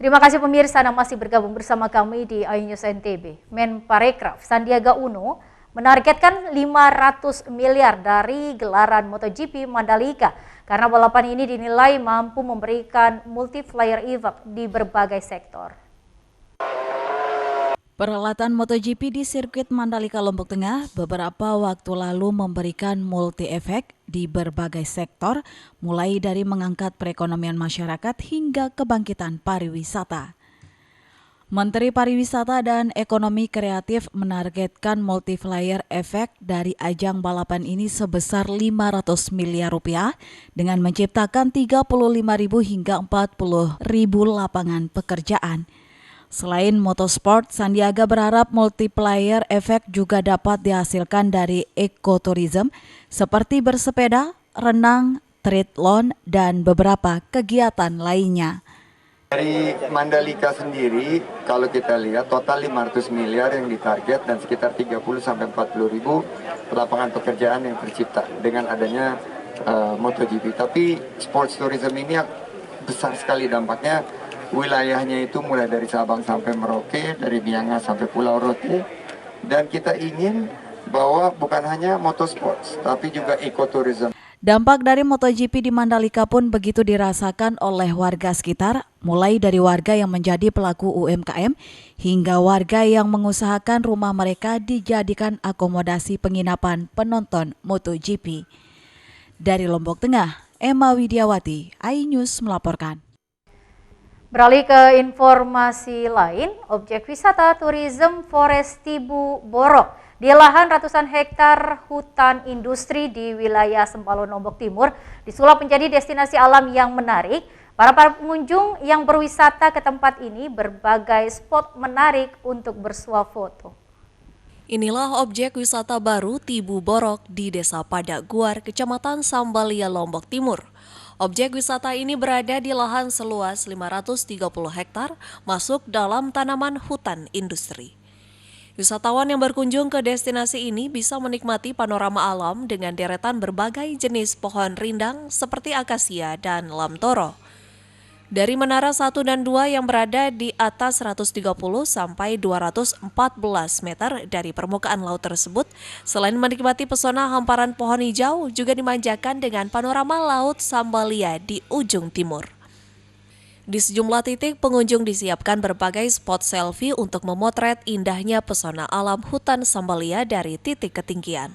Terima kasih pemirsa yang masih bergabung bersama kami di iNews NTB. Menparekraf Sandiaga Uno menargetkan 500 miliar dari gelaran MotoGP Mandalika karena balapan ini dinilai mampu memberikan multiplier effect di berbagai sektor. Perhelatan MotoGP di sirkuit Mandalika Lombok Tengah beberapa waktu lalu memberikan multi-efek di berbagai sektor, mulai dari mengangkat perekonomian masyarakat hingga kebangkitan pariwisata. Menteri Pariwisata dan Ekonomi Kreatif menargetkan multiplier efek dari ajang balapan ini sebesar 500 miliar rupiah dengan menciptakan 35.000 hingga 40.000 lapangan pekerjaan. Selain motorsport, Sandiaga berharap multiplier efek juga dapat dihasilkan dari ekoturism seperti bersepeda, renang, triathlon, dan beberapa kegiatan lainnya. Dari Mandalika sendiri, kalau kita lihat total 500 miliar yang ditarget dan sekitar 30 sampai 40 ribu lapangan pekerjaan yang tercipta dengan adanya MotoGP. Tapi sports tourism ini besar sekali dampaknya. Wilayahnya itu mulai dari Sabang sampai Merauke, dari Miangas sampai Pulau Rote. Dan kita ingin bahwa bukan hanya motorsports, tapi juga ekoturism. Dampak dari MotoGP di Mandalika pun begitu dirasakan oleh warga sekitar, mulai dari warga yang menjadi pelaku UMKM hingga warga yang mengusahakan rumah mereka dijadikan akomodasi penginapan penonton MotoGP. Dari Lombok Tengah, Emma Widiawati, iNews melaporkan. Beralih ke informasi lain, objek wisata turism Forest Tibu Borok di lahan ratusan hektar hutan industri di wilayah Sempalo Lombok Timur disulap menjadi destinasi alam yang menarik. Para pengunjung yang berwisata ke tempat ini berbagai spot menarik untuk bersuah foto. Inilah objek wisata baru Tibu Borok di Desa Padak Guar, Kecamatan Sambalia, Lombok Timur. Objek wisata ini berada di lahan seluas 530 hektar masuk dalam tanaman hutan industri. Wisatawan yang berkunjung ke destinasi ini bisa menikmati panorama alam dengan deretan berbagai jenis pohon rindang seperti akasia dan lamtoro. Dari Menara 1 dan 2 yang berada di atas 130 sampai 214 meter dari permukaan laut tersebut, selain menikmati pesona hamparan pohon hijau, juga dimanjakan dengan panorama laut Sambalia di ujung timur. Di sejumlah titik, pengunjung disiapkan berbagai spot selfie untuk memotret indahnya pesona alam hutan Sambalia dari titik ketinggian.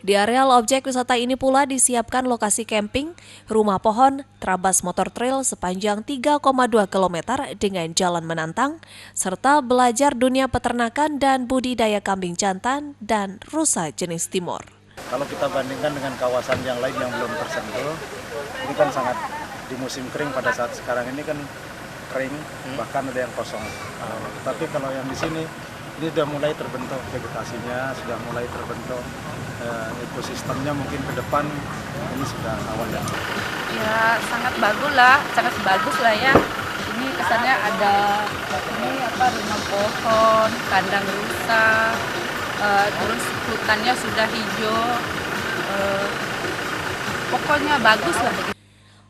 Di areal objek wisata ini pula disiapkan lokasi camping, rumah pohon, trabas motor trail sepanjang 3,2 km dengan jalan menantang, serta belajar dunia peternakan dan budidaya kambing jantan dan rusa jenis timur. Kalau kita bandingkan dengan kawasan yang lain yang belum tersentuh, ini kan sangat di musim kering pada saat sekarang ini kan kering, bahkan ada yang kosong. Tapi kalau yang di sini, ini sudah mulai terbentuk vegetasinya, sudah mulai terbentuk ekosistemnya, mungkin ke depan ini sudah awalnya. Ya sangat bagus lah ya. Ini kesannya ada rumah pohon, kandang rusa, terus hutannya sudah hijau, pokoknya bagus lah.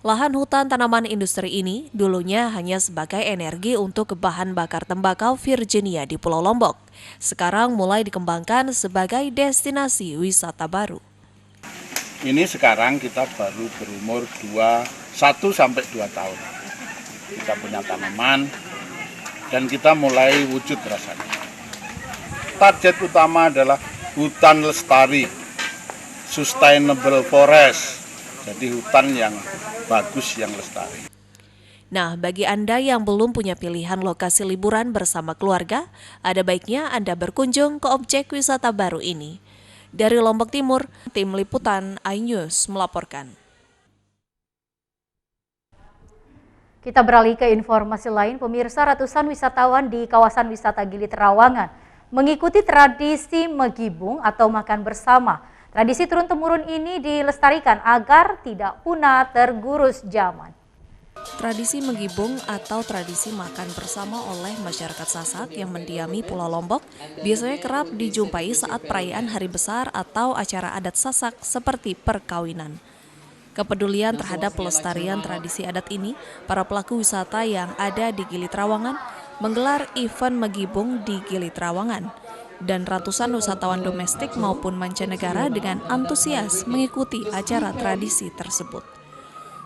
Lahan hutan tanaman industri ini dulunya hanya sebagai energi untuk bahan bakar tembakau Virginia di Pulau Lombok. Sekarang mulai dikembangkan sebagai destinasi wisata baru. Ini sekarang kita baru berumur 1 sampai 2 tahun. Kita punya tanaman dan kita mulai wujud rasanya. Target utama adalah hutan lestari, sustainable forest. Jadi hutan yang bagus, yang lestari. Nah, bagi Anda yang belum punya pilihan lokasi liburan bersama keluarga, ada baiknya Anda berkunjung ke objek wisata baru ini. Dari Lombok Timur, Tim Liputan iNews melaporkan. Kita beralih ke informasi lain, pemirsa, ratusan wisatawan di kawasan wisata Gili Trawangan mengikuti tradisi megibung atau makan bersama. Tradisi turun-temurun ini dilestarikan agar tidak punah tergerus zaman. Tradisi megibung atau tradisi makan bersama oleh masyarakat Sasak yang mendiami Pulau Lombok biasanya kerap dijumpai saat perayaan hari besar atau acara adat Sasak seperti perkawinan. kepedulian terhadap pelestarian tradisi adat ini, para pelaku wisata yang ada di Gili Trawangan menggelar event Megibung di Gili Trawangan. Dan ratusan wisatawan domestik maupun mancanegara dengan antusias mengikuti acara tradisi tersebut.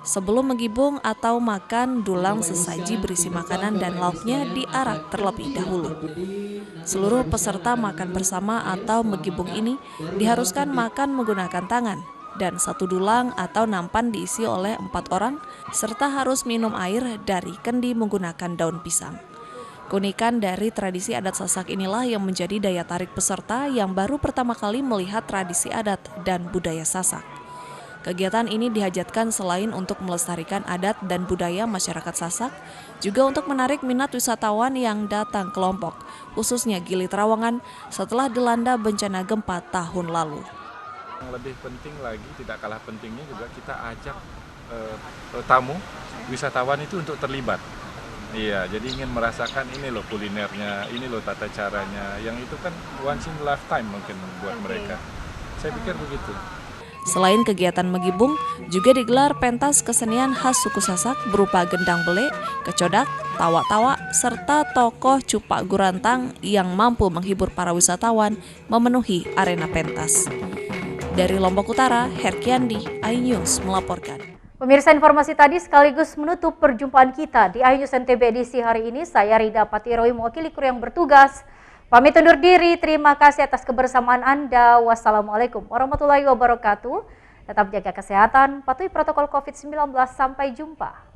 Sebelum Megibung atau makan, dulang sesaji berisi makanan dan lauknya diarak terlebih dahulu. Seluruh peserta makan bersama atau Megibung ini diharuskan makan menggunakan tangan, dan satu dulang atau nampan diisi oleh 4 orang, serta harus minum air dari kendi menggunakan daun pisang. Keunikan dari tradisi adat Sasak inilah yang menjadi daya tarik peserta yang baru pertama kali melihat tradisi adat dan budaya Sasak. Kegiatan ini dihajatkan selain untuk melestarikan adat dan budaya masyarakat Sasak, juga untuk menarik minat wisatawan yang datang ke Lombok, khususnya Gili Trawangan setelah dilanda bencana gempa tahun lalu. Yang lebih penting lagi, tidak kalah pentingnya juga kita ajak tamu wisatawan itu untuk terlibat. Iya, jadi ingin merasakan ini loh kulinernya, ini loh tata caranya, yang itu kan once in a lifetime mungkin buat mereka. Saya pikir begitu. Selain kegiatan Megibung, juga digelar pentas kesenian khas suku Sasak berupa gendang bele, kecodak, tawa-tawa, serta tokoh cupak gurantang yang mampu menghibur para wisatawan memenuhi arena pentas. Dari Lombok Utara, Herkiandi, iNews melaporkan. Pemirsa, informasi tadi sekaligus menutup perjumpaan kita di iNews NTB edisi hari ini. Saya Rida Patiroy, mewakili kru yang bertugas. Pamit undur diri, terima kasih atas kebersamaan Anda. Wassalamualaikum warahmatullahi wabarakatuh. Tetap jaga kesehatan, patuhi protokol COVID-19. Sampai jumpa.